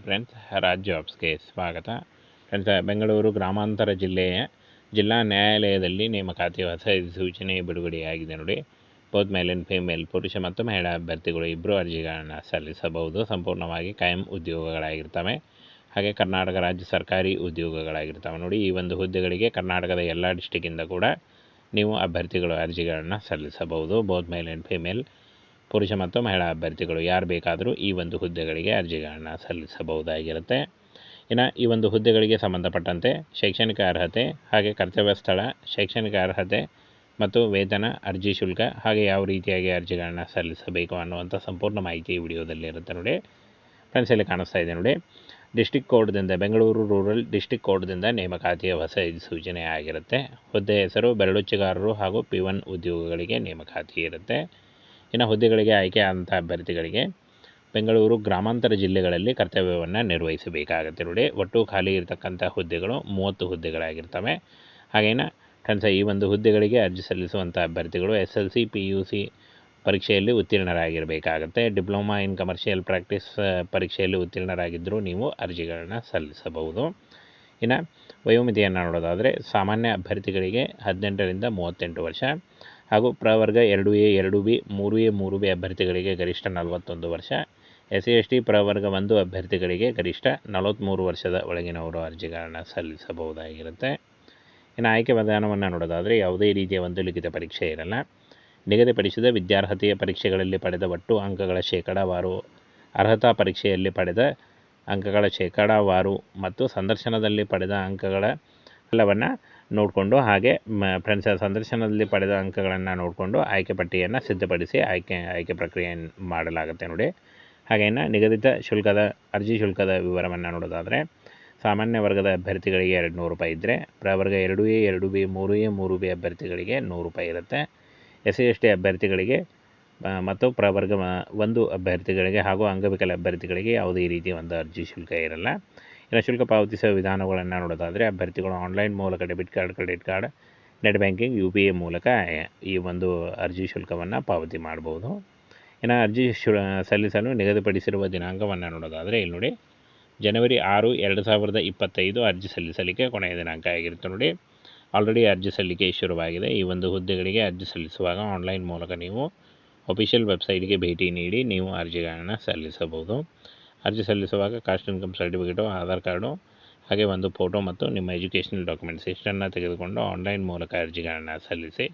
Friends, Raj ಜಾಬ್ಸ್ಗೆ ಸ್ವಾಗತ. Friends, Bengaluru ಗ್ರಾಮಾಂತರ ಜಿಲ್ಲೆಯ ಜಿಲ್ಲಾ ನ್ಯಾಯಾಲಯದಲ್ಲಿ ನೇಮಕಾತಿ ಹೊಸ ಸೂಚನೆ ಬಿಡುಗಡೆಯಾಗಿದೆ ನೋಡಿ. ಬೋತ್ ಮೇಲ್ ಆ್ಯಂಡ್ ಫಿಮೇಲ್, ಪುರುಷ ಮತ್ತು ಮಹಿಳಾ ಅಭ್ಯರ್ಥಿಗಳು ಇಬ್ಬರು ಅರ್ಜಿಗಳನ್ನು ಸಲ್ಲಿಸಬಹುದು. ಸಂಪೂರ್ಣವಾಗಿ ಕಾಯಂ ಉದ್ಯೋಗಗಳಾಗಿರ್ತವೆ. ಹಾಗೆ ಕರ್ನಾಟಕ ರಾಜ್ಯ ಸರ್ಕಾರಿ ಉದ್ಯೋಗಗಳಾಗಿರ್ತವೆ ನೋಡಿ. ಈ ಒಂದು ಹುದ್ದೆಗಳಿಗೆ ಕರ್ನಾಟಕದ ಎಲ್ಲ ಡಿಸ್ಟಿಕ್ಕಿಂದ ಕೂಡ ನೀವು ಅಭ್ಯರ್ಥಿಗಳು ಅರ್ಜಿಗಳನ್ನು ಸಲ್ಲಿಸಬಹುದು. ಬೋತ್ ಮೇಲ್ ಆ್ಯಂಡ್ ಫಿಮೇಲ್, ಪುರುಷ ಮತ್ತು ಮಹಿಳಾ ಅಭ್ಯರ್ಥಿಗಳು ಯಾರು ಬೇಕಾದರೂ ಈ ಒಂದು ಹುದ್ದೆಗಳಿಗೆ ಅರ್ಜಿಗಳನ್ನು ಸಲ್ಲಿಸಬಹುದಾಗಿರುತ್ತೆ. ಇನ್ನು ಈ ಒಂದು ಹುದ್ದೆಗಳಿಗೆ ಸಂಬಂಧಪಟ್ಟಂತೆ ಶೈಕ್ಷಣಿಕ ಅರ್ಹತೆ, ಹಾಗೆ ಕರ್ತವ್ಯ ಸ್ಥಳ, ಶೈಕ್ಷಣಿಕ ಅರ್ಹತೆ ಮತ್ತು ವೇತನ, ಅರ್ಜಿ ಶುಲ್ಕ, ಹಾಗೆ ಯಾವ ರೀತಿಯಾಗಿ ಅರ್ಜಿಗಳನ್ನು ಸಲ್ಲಿಸಬೇಕು ಅನ್ನುವಂಥ ಸಂಪೂರ್ಣ ಮಾಹಿತಿ ಈ ವಿಡಿಯೋದಲ್ಲಿ ಇರುತ್ತೆ ನೋಡಿ. ಫ್ರೆಂಡ್ಸ್, ಇಲ್ಲಿ ಕಾಣಿಸ್ತಾ ಇದೆ ನೋಡಿ. ಡಿಸ್ಟಿಕ್ ಕೋಡ್ದಿಂದ, ಬೆಂಗಳೂರು ರೂರಲ್ ಡಿಸ್ಟಿಕ್ ಕೋಡ್ದಿಂದ ನೇಮಕಾತಿಯ ಹೊಸ ಸೂಚನೆ ಆಗಿರುತ್ತೆ. ಹುದ್ದೆ ಹೆಸರು ಬೆರಳುಚ್ಚಿಗಾರರು ಹಾಗೂ P1 ಉದ್ಯೋಗಗಳಿಗೆ ನೇಮಕಾತಿ ಇರುತ್ತೆ. ಇನ್ನು ಹುದ್ದೆಗಳಿಗೆ ಆಯ್ಕೆಯಾದಂಥ ಅಭ್ಯರ್ಥಿಗಳಿಗೆ ಬೆಂಗಳೂರು ಗ್ರಾಮಾಂತರ ಜಿಲ್ಲೆಗಳಲ್ಲಿ ಕರ್ತವ್ಯವನ್ನು ನಿರ್ವಹಿಸಬೇಕಾಗುತ್ತೆ ನೋಡಿ. ಒಟ್ಟು ಖಾಲಿ ಇರತಕ್ಕಂಥ ಹುದ್ದೆಗಳು 30 ಹುದ್ದೆಗಳಾಗಿರ್ತವೆ. ಹಾಗೇನ ಫ್ರೆಂಡ್ಸ್, ಈ ಒಂದು ಹುದ್ದೆಗಳಿಗೆ ಅರ್ಜಿ ಸಲ್ಲಿಸುವಂಥ ಅಭ್ಯರ್ಥಿಗಳು SLC PUC ಪರೀಕ್ಷೆಯಲ್ಲಿ ಉತ್ತೀರ್ಣರಾಗಿರಬೇಕಾಗುತ್ತೆ. ಡಿಪ್ಲೊಮಾ ಇನ್ ಕಮರ್ಷಿಯಲ್ ಪ್ರಾಕ್ಟೀಸ್ ಪರೀಕ್ಷೆಯಲ್ಲಿ ಉತ್ತೀರ್ಣರಾಗಿದ್ದರೂ ನೀವು ಅರ್ಜಿಗಳನ್ನು ಸಲ್ಲಿಸಬಹುದು. ಇನ್ನು ವಯೋಮಿತಿಯನ್ನು ನೋಡೋದಾದರೆ ಸಾಮಾನ್ಯ ಅಭ್ಯರ್ಥಿಗಳಿಗೆ 18ರಿಂದ 38 ವರ್ಷ, ಹಾಗೂ ಪ್ರವರ್ಗ 2A 2B 3A 3B ಅಭ್ಯರ್ಥಿಗಳಿಗೆ ಗರಿಷ್ಠ 41 ವರ್ಷ, SC/ST ಪ್ರವರ್ಗ 1 ಅಭ್ಯರ್ಥಿಗಳಿಗೆ ಗರಿಷ್ಠ 43 ವರ್ಷದ ಒಳಗಿನವರು ಅರ್ಜಿಗಳನ್ನು ಸಲ್ಲಿಸಬಹುದಾಗಿರುತ್ತೆ. ಇನ್ನು ಆಯ್ಕೆ ವಿಧಾನವನ್ನು ನೋಡೋದಾದರೆ ಯಾವುದೇ ರೀತಿಯ ಒಂದು ಲಿಖಿತ ಪರೀಕ್ಷೆ ಇರಲ್ಲ. ನಿಗದಿಪಡಿಸಿದ ವಿದ್ಯಾರ್ಹತೆಯ ಪರೀಕ್ಷೆಗಳಲ್ಲಿ ಪಡೆದ ಒಟ್ಟು ಅಂಕಗಳ ಶೇಕಡಾವಾರು, ಅರ್ಹತಾ ಪರೀಕ್ಷೆಯಲ್ಲಿ ಪಡೆದ ಅಂಕಗಳ ಶೇಕಡಾವಾರು ಮತ್ತು ಸಂದರ್ಶನದಲ್ಲಿ ಪಡೆದ ಅಂಕಗಳ ಎಲ್ಲವನ್ನು ನೋಡಿಕೊಂಡು, ಹಾಗೆ ಫ್ರೆಂಡ್ಸ್ ಸಂದರ್ಶನದಲ್ಲಿ ಪಡೆದ ಅಂಕಗಳನ್ನು ನೋಡಿಕೊಂಡು ಆಯ್ಕೆ ಪಟ್ಟಿಯನ್ನು ಸಿದ್ಧಪಡಿಸಿ ಆಯ್ಕೆ ಪ್ರಕ್ರಿಯೆಯನ್ನು ಮಾಡಲಾಗುತ್ತೆ ನೋಡಿ. ಹಾಗೇನು ನಿಗದಿತ ಶುಲ್ಕದ ಅರ್ಜಿ ಶುಲ್ಕದ ವಿವರವನ್ನು ನೋಡೋದಾದರೆ ಸಾಮಾನ್ಯ ವರ್ಗದ ಅಭ್ಯರ್ಥಿಗಳಿಗೆ 200 ರೂಪಾಯಿ ಇದ್ದರೆ, ಪ್ರವರ್ಗ 2A 2B 3A 3B ಅಭ್ಯರ್ಥಿಗಳಿಗೆ 100 ರೂಪಾಯಿ ಇರುತ್ತೆ. SC/ST ಅಭ್ಯರ್ಥಿಗಳಿಗೆ ಮತ್ತು ಪ್ರವರ್ಗ 1 ಅಭ್ಯರ್ಥಿಗಳಿಗೆ ಹಾಗೂ ಅಂಗವಿಕಲ ಅಭ್ಯರ್ಥಿಗಳಿಗೆ ಯಾವುದೇ ರೀತಿಯ ಒಂದು ಅರ್ಜಿ ಶುಲ್ಕ ಇರಲ್ಲ. ಇನ್ನು ಶುಲ್ಕ ಪಾವತಿಸುವ ವಿಧಾನಗಳನ್ನು ನೋಡೋದಾದರೆ ಅಭ್ಯರ್ಥಿಗಳು ಆನ್ಲೈನ್ ಮೂಲಕ debit card, credit card, net banking, UPI ಮೂಲಕ ಈ ಒಂದು ಅರ್ಜಿ ಶುಲ್ಕವನ್ನು ಪಾವತಿ ಮಾಡ್ಬೋದು. ಇನ್ನು ಅರ್ಜಿ ಸಲ್ಲಿಸಲು ನಿಗದಿಪಡಿಸಿರುವ ದಿನಾಂಕವನ್ನು ನೋಡೋದಾದರೆ ಇಲ್ಲಿ ನೋಡಿ, ಜನವರಿ 6, 2025 ಅರ್ಜಿ ಸಲ್ಲಿಸಲಿಕ್ಕೆ ಕೊನೆಯ ದಿನಾಂಕ ಆಗಿರುತ್ತೆ ನೋಡಿ. ಆಲ್ರೆಡಿ ಅರ್ಜಿ ಸಲ್ಲಿಕೆ ಶುರುವಾಗಿದೆ. ಈ ಒಂದು ಹುದ್ದೆಗಳಿಗೆ ಅರ್ಜಿ ಸಲ್ಲಿಸುವಾಗ ಆನ್ಲೈನ್ ಮೂಲಕ ನೀವು ಅಫಿಷಿಯಲ್ ವೆಬ್ಸೈಟ್ಗೆ ಭೇಟಿ ನೀಡಿ ನೀವು ಅರ್ಜಿಗಳನ್ನು ಸಲ್ಲಿಸಬಹುದು. ಅರ್ಜಿ ಸಲ್ಲಿಸುವಾಗ caste income certificate, Aadhaar card, ಹಾಗೆ ಒಂದು ಫೋಟೋ ಮತ್ತು ನಿಮ್ಮ ಎಜುಕೇಷನಲ್ ಡಾಕ್ಯುಮೆಂಟ್ಸ್ ಇಷ್ಟನ್ನು ತೆಗೆದುಕೊಂಡು ಆನ್ಲೈನ್ ಮೂಲಕ ಅರ್ಜಿಗಳನ್ನು ಸಲ್ಲಿಸಿ.